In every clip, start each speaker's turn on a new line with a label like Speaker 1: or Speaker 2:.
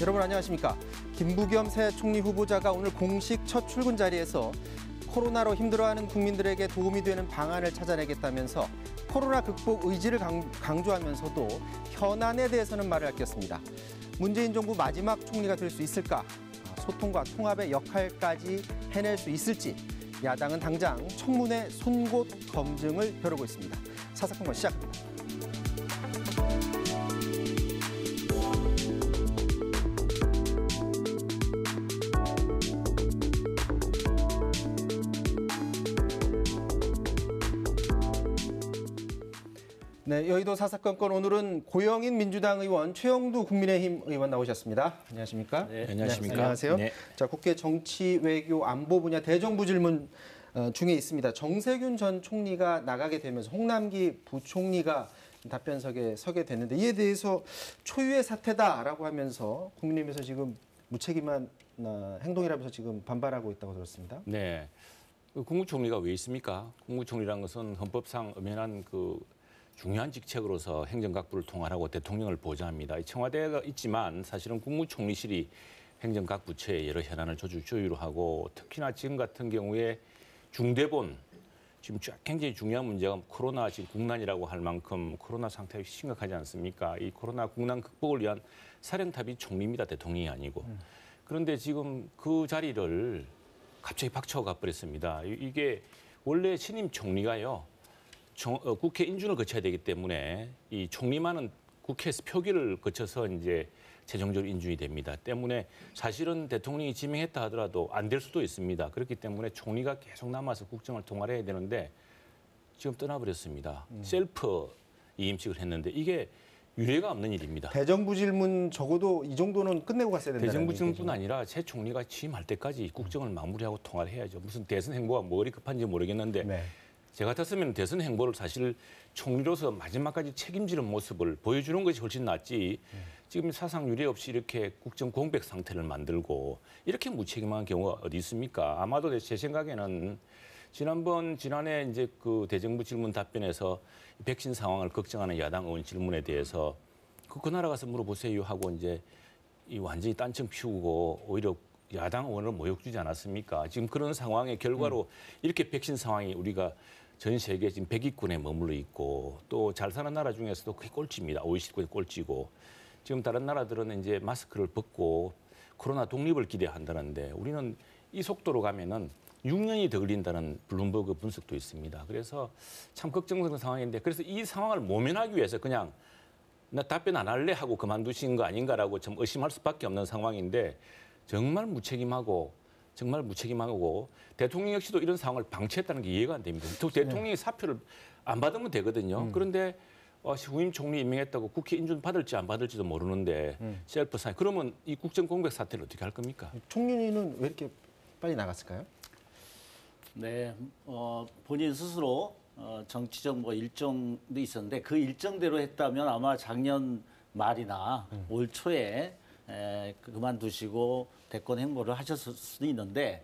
Speaker 1: 여러분 안녕하십니까? 김부겸 새 총리 후보자가 오늘 공식 첫 출근 자리에서 코로나로 힘들어하는 국민들에게 도움이 되는 방안을 찾아내겠다면서 코로나 극복 의지를 강조하면서도 현안에 대해서는 말을 아꼈습니다. 문재인 정부 마지막 총리가 될 수 있을까? 소통과 통합의 역할까지 해낼 수 있을지 야당은 당장 청문회 송곳 검증을 벼르고 있습니다. 사사건건 시작합니다. 네, 여의도 사사건건 오늘은 고영인 민주당 의원, 최영두 국민의힘 의원 나오셨습니다. 안녕하십니까?
Speaker 2: 네, 안녕하십니까?
Speaker 1: 네, 안녕하세요.
Speaker 2: 네.
Speaker 1: 자, 국회 정치, 외교, 안보 분야 대정부 질문 중에 있습니다. 정세균 전 총리가 나가게 되면서 홍남기 부총리가 답변석에 서게 됐는데 이에 대해서 초유의 사태다라고 하면서 국민의힘에서 지금 무책임한 행동이라면서 지금 반발하고 있다고 들었습니다.
Speaker 2: 네, 국무총리가 왜 있습니까? 국무총리라는 것은 헌법상 엄연한 중요한 직책으로서 행정각부를 통할하고 대통령을 보좌합니다. 청와대가 있지만 사실은 국무총리실이 행정각 부처의 여러 현안을 조율을 하고 특히나 지금 같은 경우에 중대본 지금 굉장히 중요한 문제가 코로나 지금 국난이라고 할 만큼 코로나 상태가 심각하지 않습니까? 이 코로나 국난 극복을 위한 사령탑이 총리입니다. 대통령이 아니고. 그런데 지금 그 자리를 갑자기 박차고 가버렸습니다. 이게 원래 신임 총리가요. 국회 인준을 거쳐야 되기 때문에 이 총리만은 국회에서 표기를 거쳐서 이제 최종적으로 인준이 됩니다. 때문에 사실은 대통령이 지명했다 하더라도 안 될 수도 있습니다. 그렇기 때문에 총리가 계속 남아서 국정을 통할해야 되는데 지금 떠나버렸습니다. 셀프 이임직을 했는데 이게 유례가 없는 일입니다.
Speaker 1: 대정부 질문 적어도 이 정도는 끝내고 갔어야 된다는
Speaker 2: 대정부 질문뿐 아니라 새 총리가 취임할 때까지 국정을 마무리하고 통화를 해야죠. 무슨 대선 행보가 뭐리 급한지 모르겠는데
Speaker 1: 네.
Speaker 2: 제 같았으면 대선 행보를 사실 총리로서 마지막까지 책임지는 모습을 보여주는 것이 훨씬 낫지. 지금 사상 유례 없이 이렇게 국정 공백 상태를 만들고 이렇게 무책임한 경우가 어디 있습니까? 아마도 제 생각에는 지난해 이제 그 대정부 질문 답변에서 백신 상황을 걱정하는 야당 의원 질문에 대해서 그 나라 가서 물어보세요 하고 이제 이 완전히 딴청 피우고 오히려 야당 의원을 모욕 주지 않았습니까? 지금 그런 상황의 결과로 이렇게 백신 상황이 우리가 전 세계 지금 100위권에 머물러 있고 또 잘 사는 나라 중에서도 그게 꼴찌입니다. OECD권이 꼴찌고 지금 다른 나라들은 이제 마스크를 벗고 코로나 독립을 기대한다는데 우리는 이 속도로 가면은 6년이 더 걸린다는 블룸버그 분석도 있습니다. 그래서 참 걱정스러운 상황인데 그래서 이 상황을 모면하기 위해서 그냥 나 답변 안 할래 하고 그만두신 거 아닌가라고 좀 의심할 수밖에 없는 상황인데 정말 무책임하고 대통령 역시도 이런 상황을 방치했다는 게 이해가 안 됩니다. 대통령이 사표를 안 받으면 되거든요. 그런데 후임 총리 임명했다고 국회 인준 받을지 안 받을지도 모르는데 셀프 사인. 그러면 이 국정 공백 사태를 어떻게 할 겁니까?
Speaker 1: 총리는 왜 이렇게 빨리 나갔을까요?
Speaker 3: 네, 본인 스스로 정치적 일정도 있었는데 그 일정대로 했다면 아마 작년 말이나 올 초에 그만두시고 대권 행보를 하셨을 수도 있는데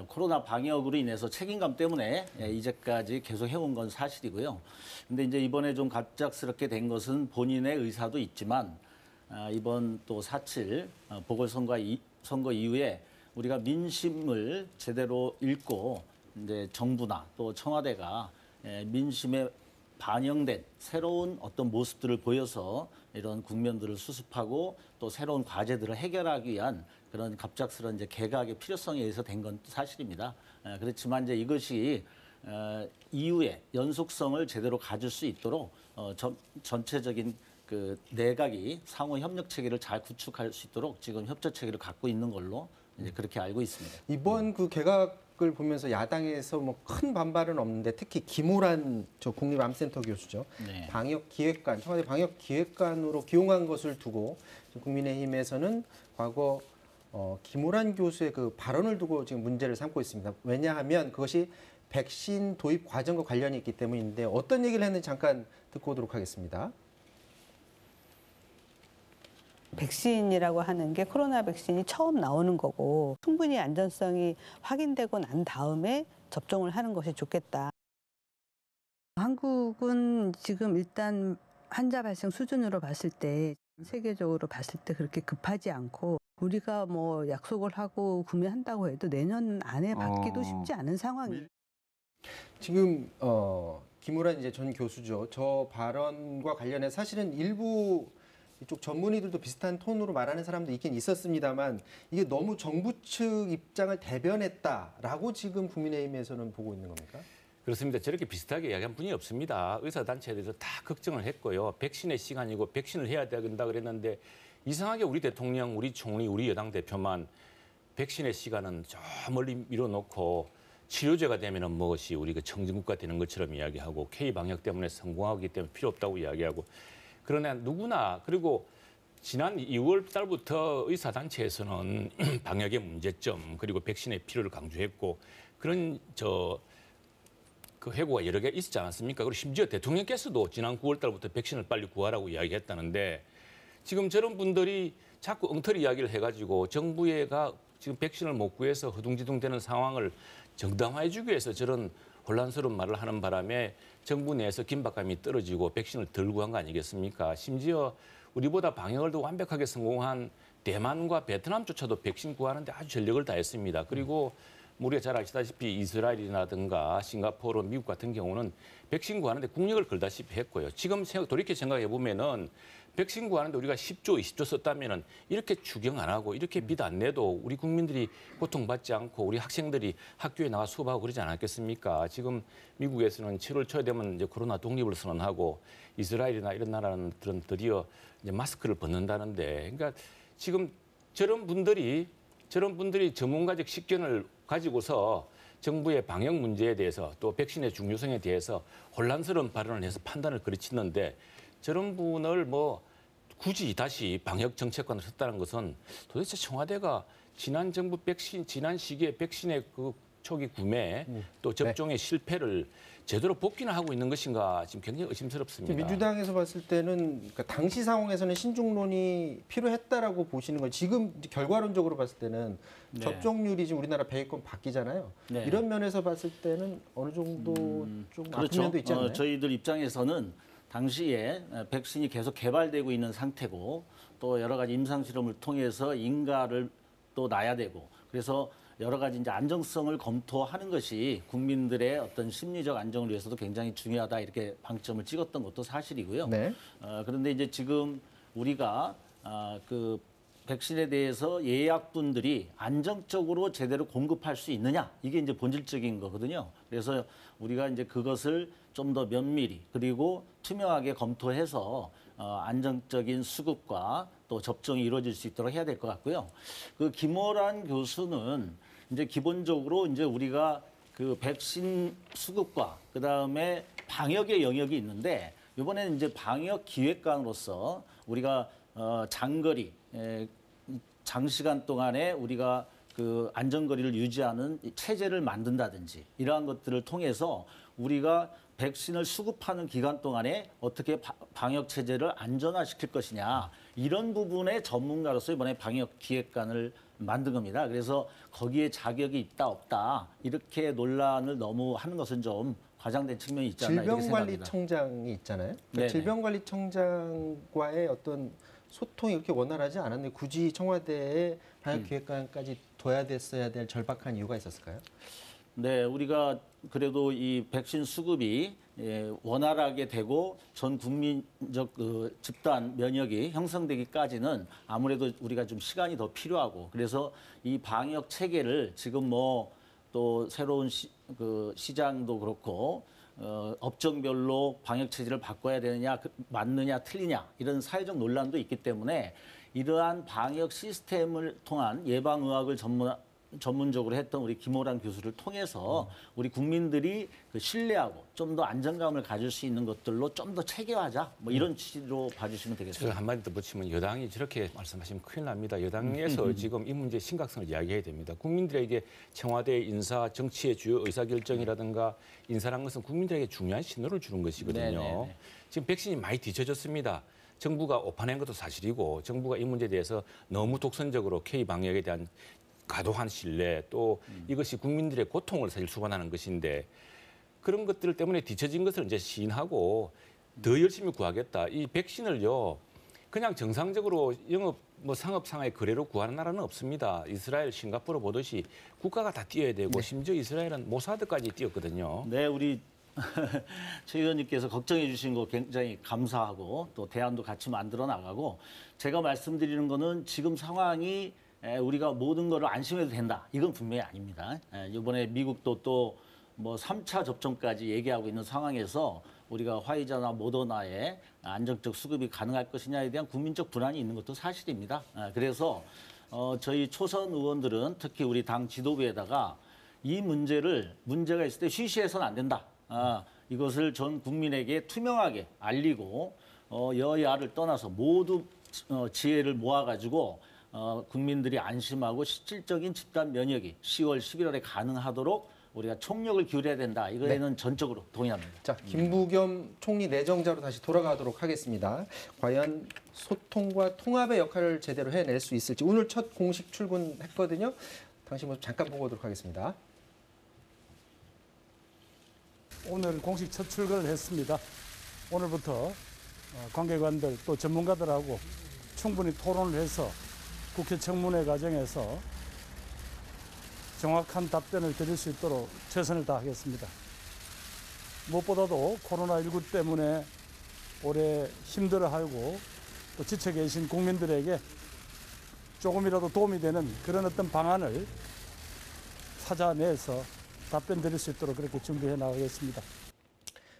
Speaker 3: 코로나 방역으로 인해서 책임감 때문에 이제까지 계속 해온 건 사실이고요. 근데 이제 이번에 좀 갑작스럽게 된 것은 본인의 의사도 있지만 이번 또 4.7 보궐선거 이후에 우리가 민심을 제대로 읽고 이제 정부나 또 청와대가 민심에 반영된 새로운 어떤 모습들을 보여서 이런 국면들을 수습하고 또 새로운 과제들을 해결하기 위한 그런 갑작스러운 이제 개각의 필요성에 의해서 된 건 사실입니다. 그렇지만 이제 이것이 이후에 연속성을 제대로 가질 수 있도록 전체적인 그 내각이 상호 협력 체계를 잘 구축할 수 있도록 지금 협조 체계를 갖고 있는 걸로 이제 그렇게 알고 있습니다.
Speaker 1: 이번 그 개각을 보면서 야당에서 뭐 큰 반발은 없는데 특히 김호란 국립암센터 교수죠.
Speaker 3: 네.
Speaker 1: 방역기획관, 청와대 방역기획관으로 기용한 것을 두고 국민의힘에서는 과거 김호란 교수의 그 발언을 두고 지금 문제를 삼고 있습니다. 왜냐하면 그것이 백신 도입 과정과 관련이 있기 때문인데 어떤 얘기를 했는지 잠깐 듣고 오도록 하겠습니다.
Speaker 4: 백신이라고 하는 게 코로나 백신이 처음 나오는 거고 충분히 안전성이 확인되고 난 다음에 접종을 하는 것이 좋겠다. 한국은 지금 일단 환자 발생 수준으로 봤을 때 세계적으로 봤을 때 그렇게 급하지 않고 우리가 뭐 약속을 하고 구매한다고 해도 내년 안에 받기도 쉽지 않은 상황이에요.
Speaker 1: 지금 김우란 이제 전 교수죠. 저 발언과 관련해 사실은 일부 이쪽 전문의들도 비슷한 톤으로 말하는 사람도 있긴 있었습니다만 이게 너무 정부 측 입장을 대변했다라고 지금 국민의힘에서는 보고 있는 겁니까?
Speaker 2: 그렇습니다. 저렇게 비슷하게 이야기한 분이 없습니다. 의사단체들도 다 걱정을 했고요. 백신의 시간이고 백신을 해야 된다 그랬는데 이상하게 우리 대통령, 우리 총리, 우리 여당 대표만 백신의 시간은 저 멀리 밀어놓고 치료제가 되면은 무엇이 우리 그 청진국가 되는 것처럼 이야기하고 K방역 때문에 성공하기 때문에 필요 없다고 이야기하고 그러나 누구나 그리고 지난 2월 달부터 의사단체에서는 방역의 문제점 그리고 백신의 필요를 강조했고 그런 그 회고가 여러 개 있었지 않았습니까? 그리고 심지어 대통령께서도 지난 9월 달부터 백신을 빨리 구하라고 이야기했다는데 지금 저런 분들이 자꾸 엉터리 이야기를 해가지고 정부가 지금 백신을 못 구해서 허둥지둥되는 상황을 정당화해 주기 위해서 저런 혼란스러운 말을 하는 바람에 정부 내에서 긴박감이 떨어지고 백신을 덜 구한 거 아니겠습니까? 심지어 우리보다 방역을 더 완벽하게 성공한 대만과 베트남조차도 백신 구하는데 아주 전력을 다했습니다. 그리고 우리가 잘 아시다시피 이스라엘이라든가 싱가포르, 미국 같은 경우는 백신 구하는데 국력을 걸다시피 했고요. 지금 돌이켜 생각해 보면은 백신 구하는데 우리가 10조, 20조 썼다면은 이렇게 추경 안 하고 이렇게 빚 안 내도 우리 국민들이 고통받지 않고 우리 학생들이 학교에 나가 수업하고 그러지 않았겠습니까? 지금 미국에서는 7월 초에 되면 이제 코로나 독립을 선언하고 이스라엘이나 이런 나라들은 드디어 이제 마스크를 벗는다는데, 그러니까 지금 저런 분들이 전문가적 식견을 가지고서 정부의 방역 문제에 대해서 또 백신의 중요성에 대해서 혼란스러운 발언을 해서 판단을 그르치는데 저런 분을 뭐 굳이 다시 방역 정책관을 썼다는 것은 도대체 청와대가 지난 정부 백신, 지난 시기에 백신의 그 초기 구매 또 접종의 실패를 제대로 복귀나 하고 있는 것인가 지금 굉장히 의심스럽습니다.
Speaker 1: 민주당에서 봤을 때는 그러니까 당시 상황에서는 신중론이 필요했다라고 보시는 걸 지금 결과론적으로 봤을 때는
Speaker 3: 네.
Speaker 1: 접종률이 지금 우리나라 100위권 바뀌잖아요.
Speaker 3: 네.
Speaker 1: 이런 면에서 봤을 때는 어느 정도 좀 아픈
Speaker 3: 그렇죠.
Speaker 1: 면도 있지 않나요?
Speaker 3: 저희들 입장에서는 당시에 백신이 계속 개발되고 있는 상태고 또 여러 가지 임상 실험을 통해서 인가를 또 놔야 되고 그래서 여러 가지 이제 안정성을 검토하는 것이 국민들의 어떤 심리적 안정을 위해서도 굉장히 중요하다 이렇게 방점을 찍었던 것도 사실이고요.
Speaker 1: 네.
Speaker 3: 그런데 이제 지금 우리가 그 백신에 대해서 예약분들이 안정적으로 제대로 공급할 수 있느냐 이게 이제 본질적인 거거든요. 그래서 우리가 이제 그것을 좀 더 면밀히 그리고 투명하게 검토해서 안정적인 수급과 또 접종이 이루어질 수 있도록 해야 될 것 같고요. 그 김호란 교수는 이제 기본적으로 이제 우리가 그 백신 수급과 그 다음에 방역의 영역이 있는데 이번에는 이제 방역 기획관으로서 우리가 장거리 장시간 동안에 우리가 그 안전거리를 유지하는 체제를 만든다든지 이러한 것들을 통해서 우리가 백신을 수급하는 기간 동안에 어떻게 방역 체제를 안전화시킬 것이냐 이런 부분의 전문가로서 이번에 방역 기획관을 만든 겁니다. 그래서 거기에 자격이 있다 없다 이렇게 논란을 너무 하는 것은 좀 과장된 측면이 있지 않나 이렇게 생각합니다.
Speaker 1: 질병관리청장이 있잖아요. 그러니까 질병관리청장과의 어떤 소통이 이렇게 원활하지 않았는데 굳이 청와대에 방역기획관까지 둬야 됐어야 될 절박한 이유가 있었을까요?
Speaker 3: 네, 우리가 그래도 이 백신 수급이 원활하게 되고 전 국민적 그 집단 면역이 형성되기까지는 아무래도 우리가 좀 시간이 더 필요하고 그래서 이 방역 체계를 지금 뭐 또 새로운 시장도 그렇고 업종별로 방역 체제를 바꿔야 되느냐 맞느냐 틀리냐 이런 사회적 논란도 있기 때문에 이러한 방역 시스템을 통한 예방의학을 전문적으로 했던 우리 김호란 교수를 통해서 우리 국민들이 그 신뢰하고 좀 더 안정감을 가질 수 있는 것들로 좀 더 체계화하자 뭐 이런 취지로 봐주시면 되겠습니다.
Speaker 2: 제가 한마디 더 붙이면 여당이 저렇게 말씀하시면 큰일 납니다. 여당에서 지금 이 문제의 심각성을 이야기해야 됩니다. 국민들에게 청와대 인사, 정치의 주요 의사결정이라든가 인사란 것은 국민들에게 중요한 신호를 주는 것이거든요.
Speaker 3: 네네네.
Speaker 2: 지금 백신이 많이 뒤쳐졌습니다. 정부가 오판한 것도 사실이고 정부가 이 문제에 대해서 너무 독선적으로 K방역에 대한 과도한 신뢰 또 이것이 국민들의 고통을 사실 수반하는 것인데 그런 것들 때문에 뒤처진 것을 이제 시인하고 더 열심히 구하겠다. 이 백신을요 그냥 정상적으로 영업 상업 상의 거래로 구하는 나라는 없습니다. 이스라엘, 싱가포르 보듯이 국가가 다 뛰어야 되고 심지어 이스라엘은 모사드까지 뛰었거든요.
Speaker 3: 네, 우리 최 의원님께서 걱정해 주신 거 굉장히 감사하고 또 대안도 같이 만들어 나가고 제가 말씀드리는 거는 지금 상황이 우리가 모든 거를 안심해도 된다. 이건 분명히 아닙니다. 이번에 미국도 또 뭐 3차 접종까지 얘기하고 있는 상황에서 우리가 화이자나 모더나의 안정적 수급이 가능할 것이냐에 대한 국민적 불안이 있는 것도 사실입니다. 그래서 저희 초선 의원들은 특히 우리 당 지도부에다가 이 문제가 있을 때 쉬쉬해서는 안 된다. 이것을 전 국민에게 투명하게 알리고 여야를 떠나서 모두 지혜를 모아가지고 국민들이 안심하고 실질적인 집단 면역이 10월, 11월에 가능하도록 우리가 총력을 기울여야 된다. 이거에는 전적으로 동의합니다.
Speaker 1: 자, 김부겸 총리 내정자로 다시 돌아가도록 하겠습니다. 과연 소통과 통합의 역할을 제대로 해낼 수 있을지 오늘 첫 공식 출근했거든요. 당시 모습 잠깐 보고 오도록 하겠습니다.
Speaker 5: 오늘 공식 첫 출근을 했습니다. 오늘부터 관계관들 또 전문가들하고 충분히 토론을 해서 국회 청문회 과정에서 정확한 답변을 드릴 수 있도록 최선을 다하겠습니다. 무엇보다도 코로나19 때문에 올해 힘들어하고 또 지쳐 계신 국민들에게 조금이라도 도움이 되는 그런 어떤 방안을 찾아내서 답변 드릴 수 있도록 그렇게 준비해 나가겠습니다.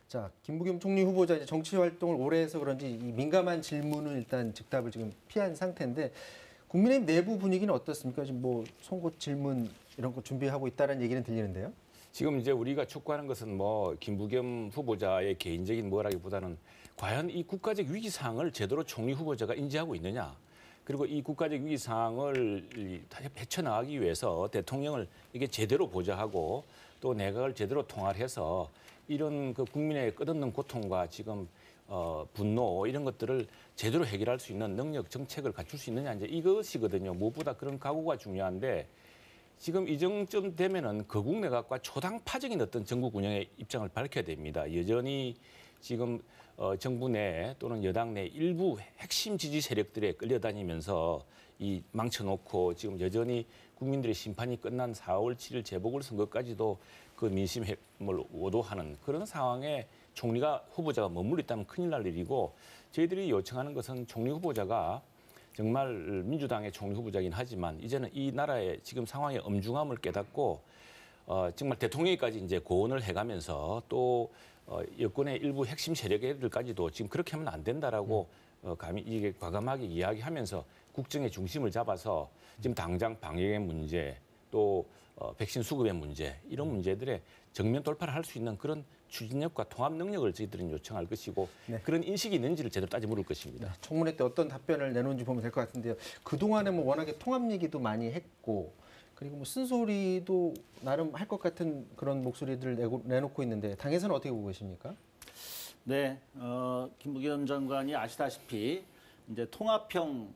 Speaker 1: 자, 김부겸 총리 후보자 이제 정치 활동을 오래 해서 그런지 이 민감한 질문을 일단 즉답을 지금 피한 상태인데 국민의힘 내부 분위기는 어떻습니까? 지금 뭐 송곳 질문 이런 거 준비하고 있다는 얘기는 들리는데요.
Speaker 2: 지금 이제 우리가 촉구하는 것은 뭐 김부겸 후보자의 개인적인 뭐라기보다는 과연 이 국가적 위기 상황을 제대로 총리 후보자가 인지하고 있느냐. 그리고 이 국가적 위기 상황을 헤쳐나가기 위해서 대통령을 이게 제대로 보좌하고 또 내각을 제대로 통할해서 이런 그 국민의 끝없는 고통과 지금 분노 이런 것들을 제대로 해결할 수 있는 능력 정책을 갖출 수 있느냐 이제 이것이거든요. 무엇보다 그런 각오가 중요한데 지금 이 정도쯤 되면은 거국 내각과 초당파적인 어떤 정국 운영의 입장을 밝혀야 됩니다. 여전히 지금 정부 내 또는 여당 내 일부 핵심 지지 세력들에 끌려다니면서 이 망쳐놓고 지금 여전히 국민들의 심판이 끝난 4월 7일 재보궐선거까지도 그 민심을 오도하는 그런 상황에 총리가 후보자가 머물러 있다면 큰일 날 일이고 저희들이 요청하는 것은 총리 후보자가 정말 민주당의 총리 후보자긴 하지만 이제는 이 나라의 지금 상황의 엄중함을 깨닫고 정말 대통령까지 이제 고언을 해가면서 또 여권의 일부 핵심 세력들까지도 지금 그렇게 하면 안 된다라고 감히 이게 과감하게 이야기하면서 국정의 중심을 잡아서 지금 당장 방역의 문제 또 백신 수급의 문제 이런 문제들에 정면 돌파를 할 수 있는 그런 추진력과 통합 능력을 저희들은 요청할 것이고
Speaker 1: 네.
Speaker 2: 그런 인식이 있는지를 제대로 따져 물을 것입니다.
Speaker 1: 청문회 때 어떤 답변을 내놓은지 보면 될 것 같은데요. 그동안에 뭐 워낙에 통합 얘기도 많이 했고 그리고 뭐 쓴소리도 나름 할 것 같은 그런 목소리들을 내놓고 있는데 당에서는 어떻게 보고 계십니까?
Speaker 3: 네, 김부겸 장관이 아시다시피 이제 통합형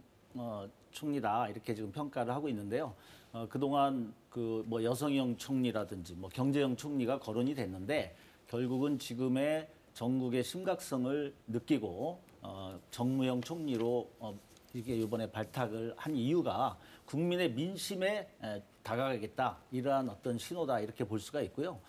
Speaker 3: 총리다 이렇게 지금 평가를 하고 있는데요. 그동안 그 뭐 여성형 총리라든지 뭐 경제형 총리가 거론이 됐는데 결국은 지금의 전국의 심각성을 느끼고 정무형 총리로 이게 이번에 발탁을 한 이유가 국민의 민심에 다가가겠다 이러한 어떤 신호다 이렇게 볼 수가 있고요.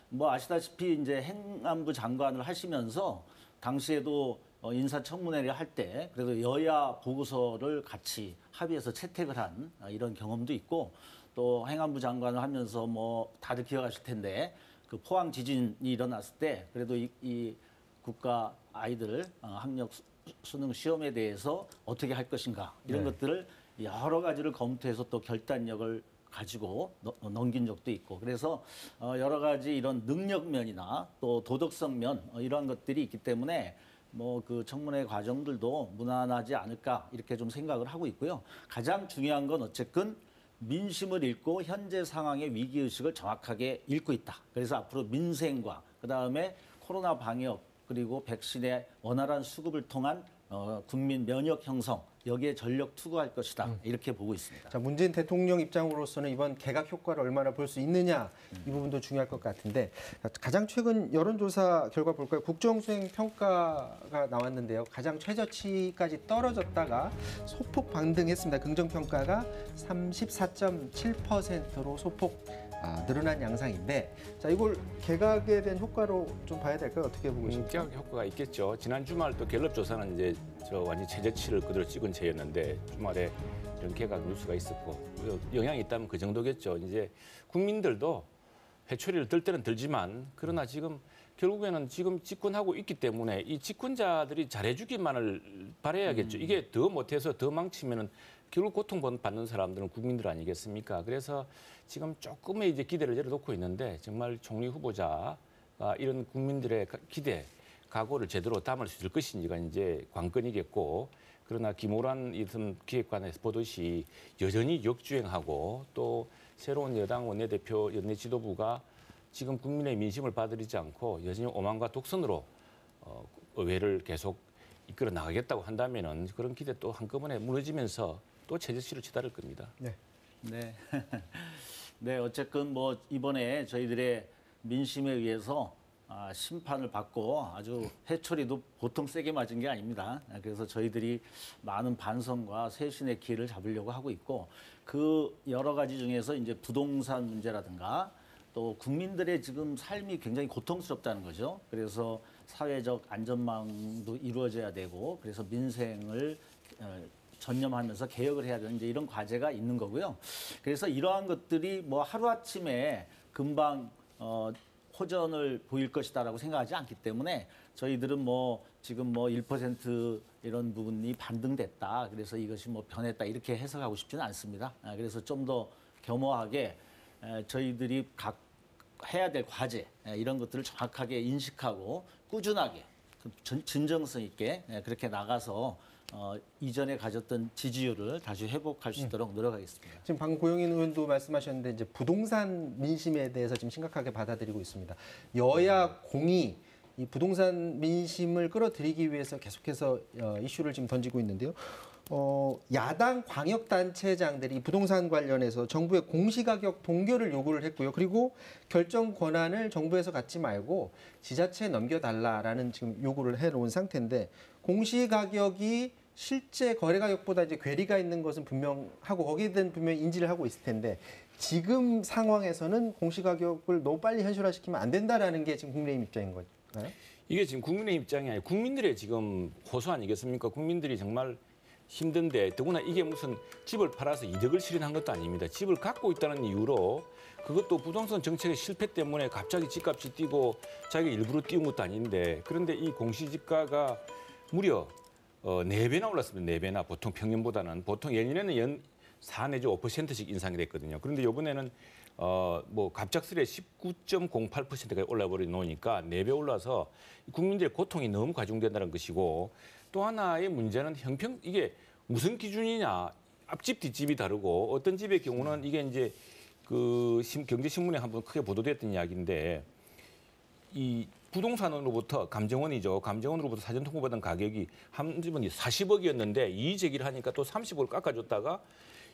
Speaker 3: 뭐 아시다시피 이제 행안부 장관을 하시면서 당시에도 인사청문회를 할 때 그래도 여야 보고서를 같이 합의해서 채택을 한 이런 경험도 있고 또 행안부 장관을 하면서 뭐 다들 기억하실 텐데 그 포항 지진이 일어났을 때 그래도 이 국가 아이들 학력 수능 시험에 대해서 어떻게 할 것인가 이런 것들을 여러 가지를 검토해서 또 결단력을 가지고 넘긴 적도 있고 그래서 여러 가지 이런 능력면이나 또 도덕성면 이러한 것들이 있기 때문에 뭐 그 청문회 과정들도 무난하지 않을까 이렇게 좀 생각을 하고 있고요. 가장 중요한 건 어쨌든 민심을 읽고 현재 상황의 위기의식을 정확하게 읽고 있다. 그래서 앞으로 민생과 그다음에 코로나 방역 그리고 백신의 원활한 수급을 통한 국민 면역 형성 여기에 전력 투구할 것이다. 이렇게 보고 있습니다.
Speaker 1: 자, 문재인 대통령 입장으로서는 이번 개각 효과를 얼마나 볼 수 있느냐 이 부분도 중요할 것 같은데 가장 최근 여론조사 결과 볼까요? 국정수행 평가가 나왔는데요. 가장 최저치까지 떨어졌다가 소폭 반등했습니다. 긍정평가가 34.7%로 소폭 늘어난 양상인데 자 이걸 개각에 대한 효과로 좀 봐야 될까요? 어떻게 보고 계십니까?
Speaker 2: 개각 효과가 있겠죠. 지난 주말 또 갤럽 조사는 이제 완전 최저치를 그대로 찍은 채였는데 주말에 이런 개각 뉴스가 있었고 영향이 있다면 그 정도겠죠. 이제 국민들도 회초리를 들 때는 들지만 그러나 지금 결국에는 지금 집권하고 있기 때문에 이 집권자들이 잘해주기만을 바라야겠죠. 이게 더 못해서 더 망치면은 결국 고통받는 사람들은 국민들 아니겠습니까? 그래서 지금 조금의 이제 기대를 열어놓고 있는데 정말 총리 후보자가 이런 국민들의 기대, 각오를 제대로 담을 수 있을 것인지가 이제 관건이겠고 그러나 김호란 이런 기획관에서 보듯이 여전히 역주행하고 또 새로운 여당 원내대표 연내 지도부가 지금 국민의 민심을 받아들이지 않고 여전히 오만과 독선으로 의회를 계속 이끌어 나가겠다고 한다면은 그런 기대 또 한꺼번에 무너지면서 또 최저치를 치달을 겁니다.
Speaker 1: 네.
Speaker 3: 네. 네, 어쨌든 뭐 이번에 저희들의 민심에 의해서 심판을 받고 아주 해초리도 보통 세게 맞은 게 아닙니다. 그래서 저희들이 많은 반성과 쇄신의 기회를 잡으려고 하고 있고 그 여러 가지 중에서 이제 부동산 문제라든가 또 국민들의 지금 삶이 굉장히 고통스럽다는 거죠. 그래서 사회적 안전망도 이루어져야 되고 그래서 민생을 전념하면서 개혁을 해야 되는 이제 이런 과제가 있는 거고요. 그래서 이러한 것들이 뭐 하루아침에 금방 호전을 보일 것이다라고 생각하지 않기 때문에 저희들은 뭐 지금 뭐 1% 이런 부분이 반등됐다. 그래서 이것이 뭐 변했다. 이렇게 해석하고 싶지는 않습니다. 그래서 좀 더 겸허하게 저희들이 각 해야 될 과제 이런 것들을 정확하게 인식하고 꾸준하게 진정성 있게 그렇게 나가서 이전에 가졌던 지지율을 다시 회복할 수 있도록 노력하겠습니다.
Speaker 1: 지금 방금 고영인 의원도 말씀하셨는데 이제 부동산 민심에 대해서 지금 심각하게 받아들이고 있습니다. 여야 공이 이 부동산 민심을 끌어들이기 위해서 계속해서 이슈를 지금 던지고 있는데요. 야당 광역단체장들이 부동산 관련해서 정부의 공시가격 동결을 요구를 했고요. 그리고 결정 권한을 정부에서 갖지 말고 지자체에 넘겨달라라는 지금 요구를 해놓은 상태인데 공시가격이 실제 거래가격보다 이제 괴리가 있는 것은 분명하고 거기에 대한 분명히 인지를 하고 있을 텐데 지금 상황에서는 공시가격을 너무 빨리 현실화시키면 안 된다라는 게 지금 국민의힘 입장인 건가요?
Speaker 2: 이게 지금 국민의 입장이 아니라 국민들의 지금 호소 아니겠습니까? 국민들이 정말 힘든데 더구나 이게 무슨 집을 팔아서 이득을 실현한 것도 아닙니다. 집을 갖고 있다는 이유로 그것도 부동산 정책의 실패 때문에 갑자기 집값이 뛰고 자기가 일부러 띄운 것도 아닌데 그런데 이 공시지가가 무려 4배나 올랐습니다. 4배나 보통 평년보다는 보통 예년에는 4 내지 5%씩 인상이 됐거든요. 그런데 이번에는 뭐 갑작스레 19.08%까지 올라버려 놓으니까 4배 올라서 국민들의 고통이 너무 가중된다는 것이고 또 하나의 문제는 이게 무슨 기준이냐 앞집 뒷집이 다르고 어떤 집의 경우는 이게 이제 그 경제신문에 한번 크게 보도됐던 이야기인데 이 부동산으로부터 감정원으로부터 사전 통보받은 가격이 한 집은 40억이었는데 이의 제기를 하니까 또 30억을 깎아줬다가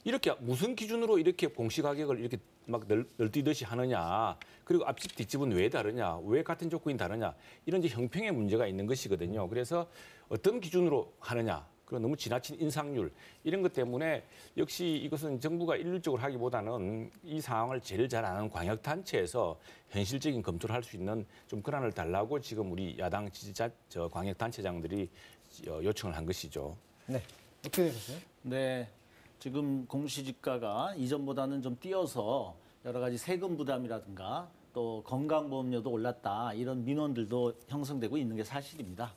Speaker 2: 이렇게 무슨 기준으로 이렇게 공시가격을 이렇게 막 널뛰듯이 하느냐 그리고 앞집 뒷집은 왜 다르냐 왜 같은 조건이 다르냐 이런 이제 형평의 문제가 있는 것이거든요. 그래서 어떤 기준으로 하느냐 그리고 너무 지나친 인상률 이런 것 때문에 역시 이것은 정부가 일률적으로 하기보다는 이 상황을 제일 잘 아는 광역단체에서 현실적인 검토를 할 수 있는 좀 권한을 달라고 지금 우리 야당 광역단체장들이 요청을 한 것이죠.
Speaker 1: 네. 어떻게 되셨어요?
Speaker 3: 네. 지금 공시지가가 이전보다는 좀 뛰어서 여러 가지 세금 부담이라든가 또 건강보험료도 올랐다 이런 민원들도 형성되고 있는 게 사실입니다.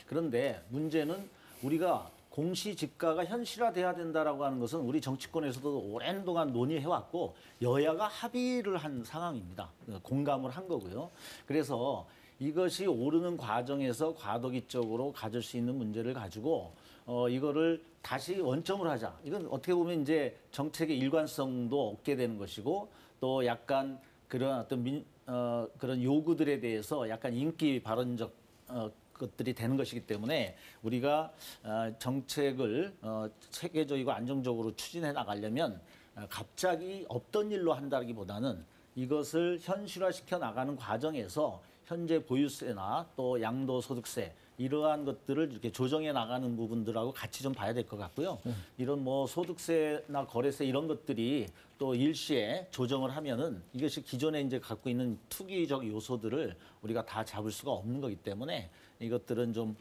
Speaker 3: 그런데 문제는 우리가 공시지가가 현실화돼야 된다라고 하는 것은 우리 정치권에서도 오랜 동안 논의해왔고 여야가 합의를 한 상황입니다. 공감을 한 거고요. 그래서 이것이 오르는 과정에서 과도기적으로 가질 수 있는 문제를 가지고 이거를 다시 원점으로 하자. 이건 어떻게 보면 이제 정책의 일관성도 얻게 되는 것이고 또 약간 그런 어떤 그런 요구들에 대해서 약간 인기 발언적 것들이 되는 것이기 때문에 우리가 정책을 체계적이고 안정적으로 추진해 나가려면 갑자기 없던 일로 한다기보다는 이것을 현실화시켜 나가는 과정에서 현재 보유세나 또 양도소득세 이러한 것들을 이렇게 조정해 나가는 부분들하고 같이 좀 봐야 될 것 같고요. 이런 뭐 소득세나 거래세 이런 것들이 또 일시에 조정을 하면은 이것이 기존에 이제 갖고 있는 투기적 요소들을 우리가 다 잡을 수가 없는 거기 때문에 이것들은 좀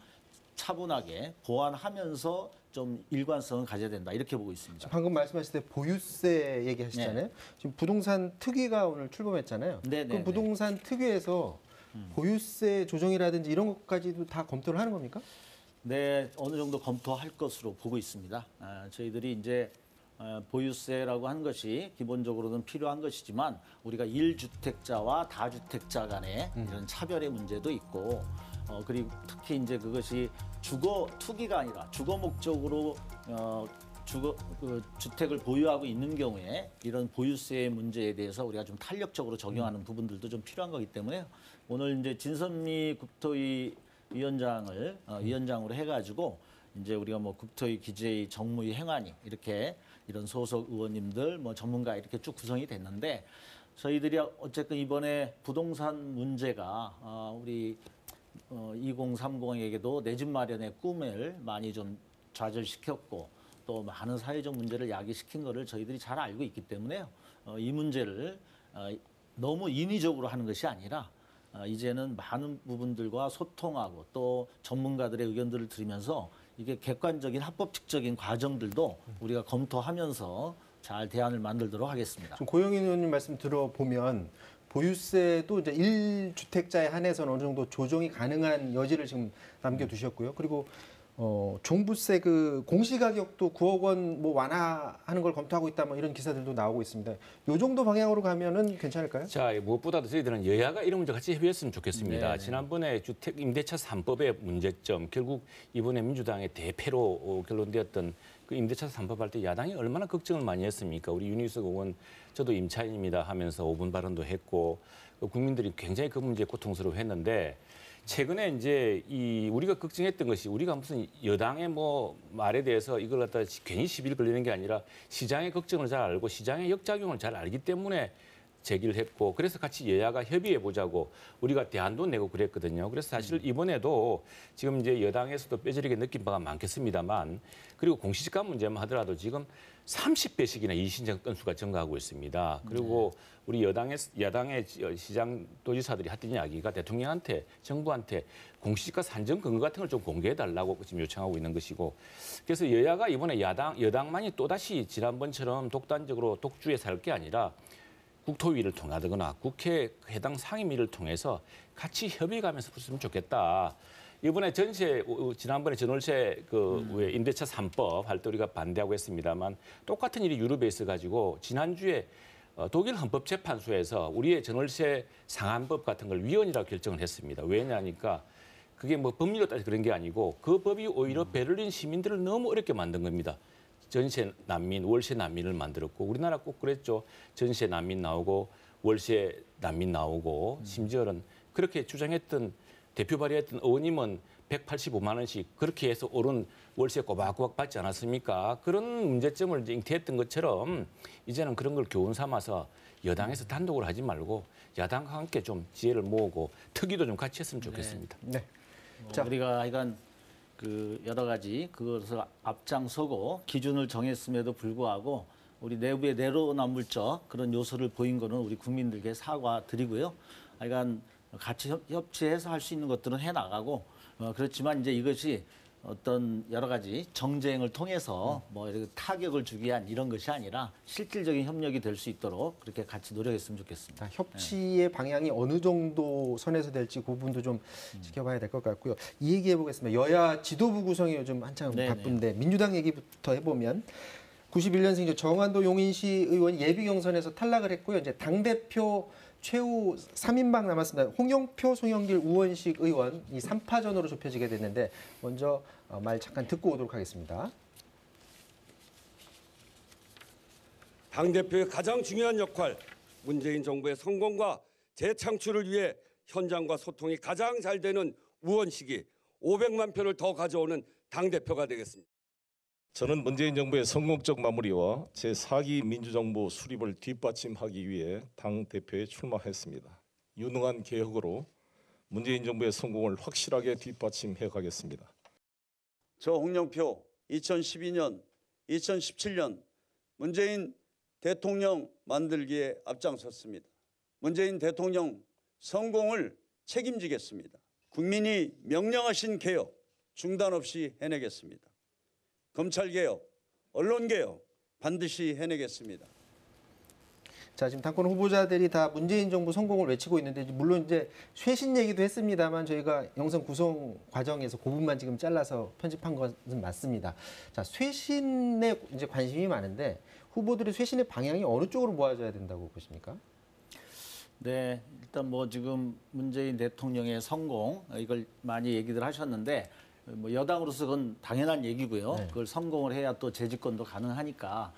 Speaker 3: 차분하게 보완하면서 좀 일관성을 가져야 된다 이렇게 보고 있습니다.
Speaker 1: 방금 말씀하실 때 보유세 얘기하시잖아요. 지금 부동산 특위가 오늘 출범했잖아요. 그럼 부동산 특위에서 보유세 조정이라든지 이런 것까지도 다 검토를 하는 겁니까?
Speaker 3: 네, 어느 정도 검토할 것으로 보고 있습니다. 저희들이 이제 보유세라고 하는 것이 기본적으로는 필요한 것이지만 우리가 1주택자와 다주택자 간의 이런 차별의 문제도 있고 그리고 특히 이제 그것이 주거 투기가 아니라 주거 목적으로 주택을 보유하고 있는 경우에 이런 보유세의 문제에 대해서 우리가 좀 탄력적으로 적용하는 부분들도 좀 필요한 거기 때문에 오늘 이제 진선미 국토위 위원장을 위원장으로 해가지고 이제 우리가 뭐 국토위 기재위 정무위 행안위 이렇게 이런 소속 의원님들 뭐 전문가 이렇게 쭉 구성이 됐는데 저희들이 어쨌든 이번에 부동산 문제가 우리 2030에게도 내 집 마련의 꿈을 많이 좀 좌절시켰고 또 많은 사회적 문제를 야기시킨 거를 저희들이 잘 알고 있기 때문에 이 문제를 너무 인위적으로 하는 것이 아니라 이제는 많은 부분들과 소통하고 또 전문가들의 의견들을 들으면서 이게 객관적인 합법적인 과정들도 우리가 검토하면서 잘 대안을 만들도록 하겠습니다.
Speaker 1: 지금 고영인 의원님 말씀 들어보면 보유세도 이제 1주택자에 한해서는 어느 정도 조정이 가능한 여지를 지금 남겨두셨고요. 그리고 종부세 그 공시가격도 9억 원 뭐 완화하는 걸 검토하고 있다 뭐 이런 기사들도 나오고 있습니다. 요 정도 방향으로 가면은 괜찮을까요?
Speaker 2: 자, 무엇보다도 저희들은 여야가 이런 문제 같이 협의했으면 좋겠습니다.
Speaker 3: 네.
Speaker 2: 지난번에 주택 임대차 3법의 문제점, 결국 이번에 민주당의 대패로 결론되었던 그 임대차 3법 할 때 야당이 얼마나 걱정을 많이 했습니까? 우리 윤희석 의원, 저도 임차인입니다 하면서 5분 발언도 했고 국민들이 굉장히 그 문제에 고통스러워했는데 최근에 이제 우리가 걱정했던 것이 우리가 무슨 여당의 뭐 말에 대해서 이걸 갖다 괜히 시비를 걸리는 게 아니라 시장의 걱정을 잘 알고 시장의 역작용을 잘 알기 때문에 제기를 했고 그래서 같이 여야가 협의해 보자고 우리가 대안도 내고 그랬거든요. 그래서 사실 이번에도 지금 이제 여당에서도 뼈저리게 느낀 바가 많겠습니다만 그리고 공시지가 문제만 하더라도 지금 30배씩이나 이의신청 건수가 증가하고 있습니다. 그리고 우리 야당의 시장 도지사들이 했던 이야기가 대통령한테 정부한테 공시지가 산정 근거 같은 걸 좀 공개해달라고 지금 요청하고 있는 것이고 그래서 여야가 이번에 여당만이 또다시 지난번처럼 독단적으로 독주에 살 게 아니라 국토위를 통하거나 국회 해당 상임위를 통해서 같이 협의가면서 풀었으면 좋겠다. 이번에 지난번에 전월세 왜 임대차 3법 할 때 우리가 반대하고 했습니다만 똑같은 일이 유럽에 있어가지고 지난주에 독일 헌법재판소에서 우리의 전월세 상한법 같은 걸 위헌이라고 결정을 했습니다. 왜냐하니까 그게 뭐 법률로 따라서 그런 게 아니고 그 법이 오히려 베를린 시민들을 너무 어렵게 만든 겁니다. 전세 난민, 월세 난민을 만들었고 우리나라 꼭 그랬죠. 전세 난민 나오고 월세 난민 나오고 심지어는 그렇게 주장했던 대표 발의했던 의원님은 185만 원씩 그렇게 해서 오른 월세 꼬박꼬박 받지 않았습니까? 그런 문제점을 이제 잉태했던 것처럼 이제는 그런 걸 교훈 삼아서 여당에서 단독으로 하지 말고 야당과 함께 좀 지혜를 모으고 특위도 좀 같이 했으면 좋겠습니다.
Speaker 1: 네.
Speaker 3: 자, 우리가 하여간 그 여러 가지 그것을 앞장서고 기준을 정했음에도 불구하고 우리 내부의 내로남불적 그런 요소를 보인 거는 우리 국민들께 사과드리고요. 하여간 같이 협치해서 할 수 있는 것들은 해나가고 그렇지만 이제 이것이 어떤 여러 가지 정쟁을 통해서 뭐 이렇게 타격을 주기 위한 이런 것이 아니라 실질적인 협력이 될 수 있도록 그렇게 같이 노력했으면 좋겠습니다.
Speaker 1: 협치의 방향이 어느 정도 선에서 될지 그 부분도 좀 지켜봐야 될 것 같고요. 이 얘기해 보겠습니다. 여야 지도부 구성이 요즘 한창 바쁜데 민주당 얘기부터 해보면 91년생 정환도 용인시 의원 예비 경선에서 탈락을 했고요. 이제 당대표 최후 3인방 남았습니다. 홍영표, 송영길, 우원식 의원 이 3파전으로 좁혀지게 됐는데 먼저 말 잠깐 듣고 오도록 하겠습니다.
Speaker 6: 당대표의 가장 중요한 역할, 문재인 정부의 성공과 재창출을 위해 현장과 소통이 가장 잘 되는 우원식이 500만 표를 더 가져오는 당대표가 되겠습니다.
Speaker 7: 저는 문재인 정부의 성공적 마무리와 제4기 민주정부 수립을 뒷받침하기 위해 당대표에 출마했습니다. 유능한 개혁으로 문재인 정부의 성공을 확실하게 뒷받침해 가겠습니다.
Speaker 8: 저 홍영표 2012년, 2017년 문재인 대통령 만들기에 앞장섰습니다. 문재인 대통령 성공을 책임지겠습니다. 국민이 명령하신 개혁 중단 없이 해내겠습니다. 검찰개혁, 언론개혁 반드시 해내겠습니다.
Speaker 1: 자, 지금 당권 후보자들이 다 문재인 정부 성공을 외치고 있는데 물론 이제 쇄신 얘기도 했습니다만 저희가 영상 구성 과정에서 그 부분만 지금 잘라서 편집한 것은 맞습니다. 자, 쇄신에 이제 관심이 많은데 후보들의 쇄신의 방향이 어느 쪽으로 모아져야 된다고 보십니까?
Speaker 3: 네, 일단 뭐 지금 문재인 대통령의 성공 이걸 많이 얘기들 하셨는데 뭐 여당으로서 그건 당연한 얘기고요.
Speaker 1: 네.
Speaker 3: 그걸 성공을 해야 또 재집권도 가능하니까.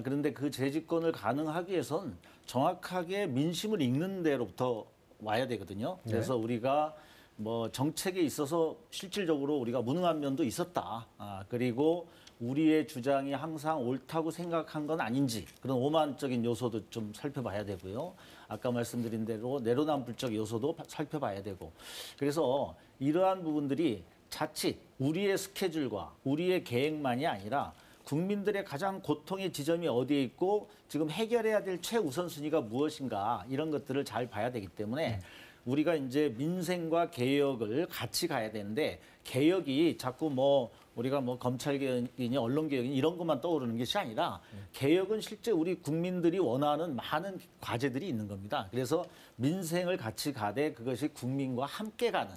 Speaker 3: 그런데 그 재집권을 가능하기 위해선 정확하게 민심을 읽는 데로부터 와야 되거든요. 그래서 우리가 뭐 정책에 있어서 실질적으로 우리가 무능한 면도 있었다. 그리고 우리의 주장이 항상 옳다고 생각한 건 아닌지 그런 오만적인 요소도 좀 살펴봐야 되고요. 아까 말씀드린 대로 내로남불적 요소도 살펴봐야 되고. 그래서 이러한 부분들이 자칫 우리의 스케줄과 우리의 계획만이 아니라 국민들의 가장 고통의 지점이 어디에 있고 지금 해결해야 될 최우선순위가 무엇인가 이런 것들을 잘 봐야 되기 때문에 우리가 이제 민생과 개혁을 같이 가야 되는데 개혁이 자꾸 뭐 우리가 뭐 검찰개혁이니 언론개혁이니 이런 것만 떠오르는 것이 아니라 개혁은 실제 우리 국민들이 원하는 많은 과제들이 있는 겁니다. 그래서 민생을 같이 가되 그것이 국민과 함께 가는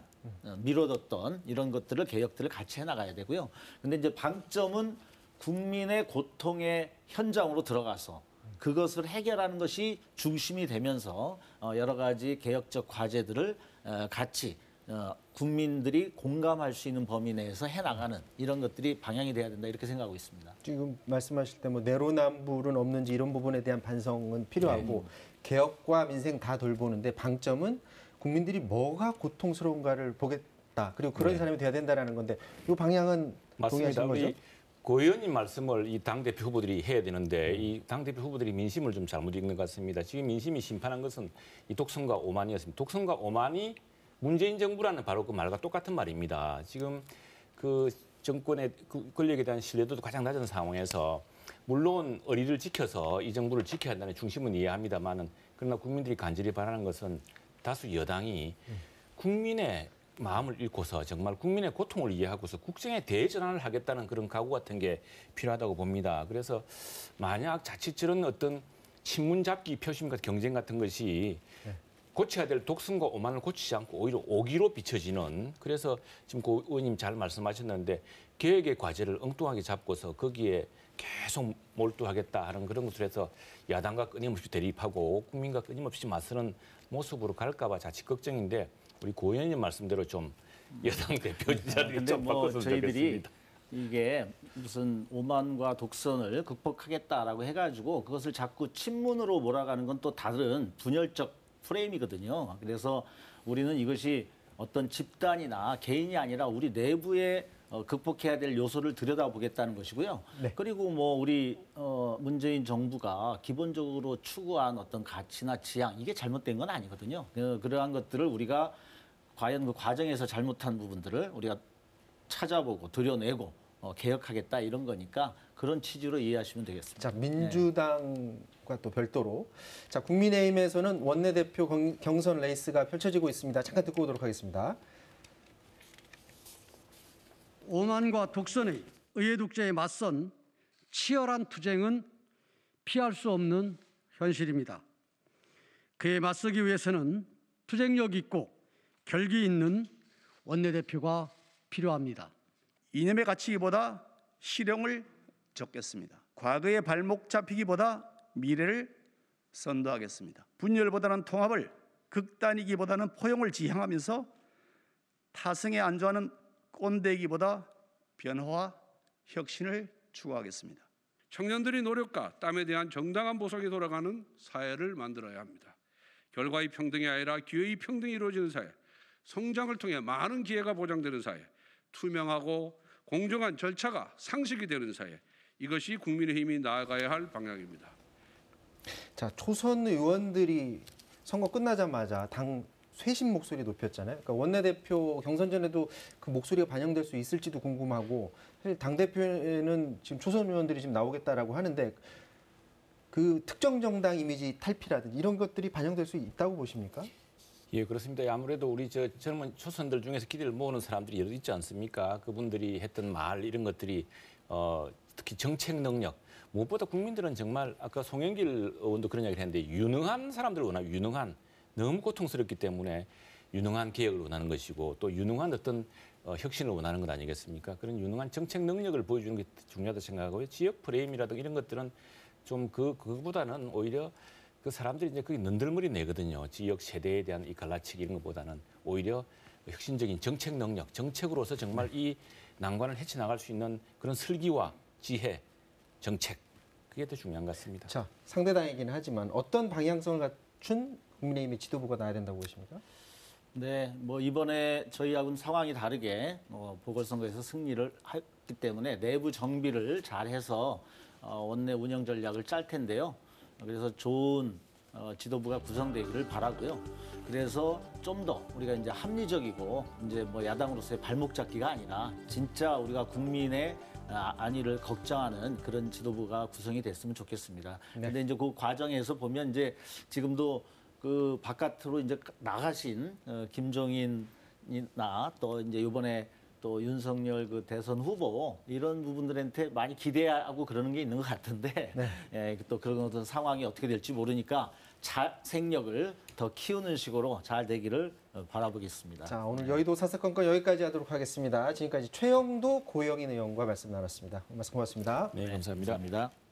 Speaker 3: 미뤄뒀던 이런 것들을 개혁들을 같이 해나가야 되고요. 근데 이제 방점은 국민의 고통의 현장으로 들어가서 그것을 해결하는 것이 중심이 되면서 여러 가지 개혁적 과제들을 같이 국민들이 공감할 수 있는 범위 내에서 해나가는 이런 것들이 방향이 돼야 된다 이렇게 생각하고 있습니다.
Speaker 1: 지금 말씀하실 때 뭐 내로남불은 없는지 이런 부분에 대한 반성은 필요하고 개혁과 민생 다 돌보는데 방점은 국민들이 뭐가 고통스러운가를 보겠다. 그리고 그런 사람이 돼야 된다는 건데 이 방향은
Speaker 2: 맞습니다.
Speaker 1: 동의하시는 거죠?
Speaker 2: 우리 고 의원님 말씀을 이 당대표 후보들이 해야 되는데 이 당대표 후보들이 민심을 좀 잘못 읽는 것 같습니다. 지금 민심이 심판한 것은 이 독선과 오만이었습니다. 독선과 오만이 문재인 정부라는 바로 그 말과 똑같은 말입니다. 지금 그 정권의 그 권력에 대한 신뢰도도 가장 낮은 상황에서 물론 의리를 지켜서 이 정부를 지켜야 한다는 중심은 이해합니다만은 그러나 국민들이 간절히 바라는 것은 다수 여당이 국민의 마음을 읽고서 정말 국민의 고통을 이해하고서 국정에 대전환을 하겠다는 그런 각오 같은 게 필요하다고 봅니다. 그래서 만약 자칫 저런 어떤 친문잡기 표심 같은 경쟁 같은 것이 고쳐야 될 독선과 오만을 고치지 않고 오히려 오기로 비춰지는 그래서 지금 고 의원님 잘 말씀하셨는데 개혁의 과제를 엉뚱하게 잡고서 거기에 계속 몰두하겠다 하는 그런 것을 해서 야당과 끊임없이 대립하고 국민과 끊임없이 맞서는 모습으로 갈까 봐 자칫 걱정인데 우리 고 의원님 말씀대로 좀 여당 대표자들이 좀
Speaker 3: 뭐
Speaker 2: 바꿨으면
Speaker 3: 저희들이
Speaker 2: 좋겠습니다.
Speaker 3: 이게 무슨 오만과 독선을 극복하겠다라고 해가지고 그것을 자꾸 친문으로 몰아가는 건 또 다른 분열적 프레임이거든요. 그래서 우리는 이것이 어떤 집단이나 개인이 아니라 우리 내부에 극복해야 될 요소를 들여다보겠다는 것이고요.
Speaker 1: 네.
Speaker 3: 그리고 뭐 우리 문재인 정부가 기본적으로 추구한 어떤 가치나 지향 이게 잘못된 건 아니거든요. 그러한 것들을 우리가 과연 그 과정에서 잘못한 부분들을 우리가 찾아보고 들여내고 개혁하겠다 이런 거니까 그런 취지로 이해하시면 되겠습니다.
Speaker 1: 자, 민주당과 또 별도로 자, 국민의힘에서는 원내대표 경선 레이스가 펼쳐지고 있습니다. 잠깐 듣고 오도록 하겠습니다.
Speaker 9: 오만과 독선의 의회독재에 맞선 치열한 투쟁은 피할 수 없는 현실입니다. 그에 맞서기 위해서는 투쟁력 있고 결기 있는 원내대표가 필요합니다.
Speaker 10: 이념에 갇히기보다 실용을 적겠습니다. 과거의 발목 잡히기보다 미래를 선도하겠습니다. 분열보다는 통합을, 극단이기보다는 포용을 지향하면서 타성에 안주하는 꼰대이기보다 변화와 혁신을 추구하겠습니다.
Speaker 11: 청년들의 노력과 땀에 대한 정당한 보상이 돌아가는 사회를 만들어야 합니다. 결과의 평등이 아니라 기회의 평등이 이루어지는 사회, 성장을 통해 많은 기회가 보장되는 사회, 투명하고 공정한 절차가 상식이 되는 사회, 이것이 국민의힘이 나아가야 할 방향입니다.
Speaker 1: 자, 초선 의원들이 선거 끝나자마자 당 쇄신 목소리 높였잖아요. 그러니까 원내대표 경선 전에도 그 목소리가 반영될 수 있을지도 궁금하고, 사실 당대표에는 지금 초선 의원들이 지금 나오겠다라고 하는데 그 특정 정당 이미지 탈피라든지 이런 것들이 반영될 수 있다고 보십니까?
Speaker 2: 예, 그렇습니다. 아무래도 우리 젊은 초선들 중에서 기대를 모으는 사람들이 여러 있지 않습니까? 그분들이 했던 말 이런 것들이 특히 정책 능력, 무엇보다 국민들은 정말 아까 송영길 의원도 그런 이야기를 했는데 유능한 사람들을 원하고, 유능한, 너무 고통스럽기 때문에 유능한 개혁을 원하는 것이고 또 유능한 어떤 혁신을 원하는 것 아니겠습니까? 그런 유능한 정책 능력을 보여주는 게 중요하다고 생각하고요. 지역 프레임이라든가 이런 것들은 좀 그거보다는 오히려 그 사람들이 이제 그게 는들머리 내거든요. 지역 세대에 대한 이 갈라치기 이런 것보다는 오히려 혁신적인 정책 능력, 정책으로서 정말 이 난관을 헤쳐나갈 수 있는 그런 설기와 지혜, 정책, 그게 더 중요한 것 같습니다.
Speaker 1: 자, 상대당이긴 하지만 어떤 방향성을 갖춘 국민의힘의 지도부가 나야 된다고 보십니까?
Speaker 3: 네, 뭐 이번에 저희하고는 상황이 다르게 보궐선거에서 승리를 했기 때문에 내부 정비를 잘해서 원내 운영 전략을 짤 텐데요. 그래서 좋은 지도부가 구성되기를 바라고요. 그래서 좀 더 우리가 이제 합리적이고 이제 뭐 야당으로서의 발목 잡기가 아니라 진짜 우리가 국민의 안위를 걱정하는 그런 지도부가 구성이 됐으면 좋겠습니다. 그런데 이제 그 과정에서 보면 이제 지금도 그 바깥으로 이제 나가신 김종인이나 또 이제 이번에 또 윤석열 그 대선 후보 이런 부분들한테 많이 기대하고 그러는 게 있는 것 같은데 예, 또 그런 어떤 상황이 어떻게 될지 모르니까 생력을 더 키우는 식으로 잘 되기를 바라보겠습니다.
Speaker 1: 자, 오늘 여의도 사사건건 여기까지 하도록 하겠습니다. 지금까지 최영도 고영인 의원과 말씀 나눴습니다. 말씀 고맙습니다.
Speaker 2: 네, 감사합니다.
Speaker 3: 감사합니다.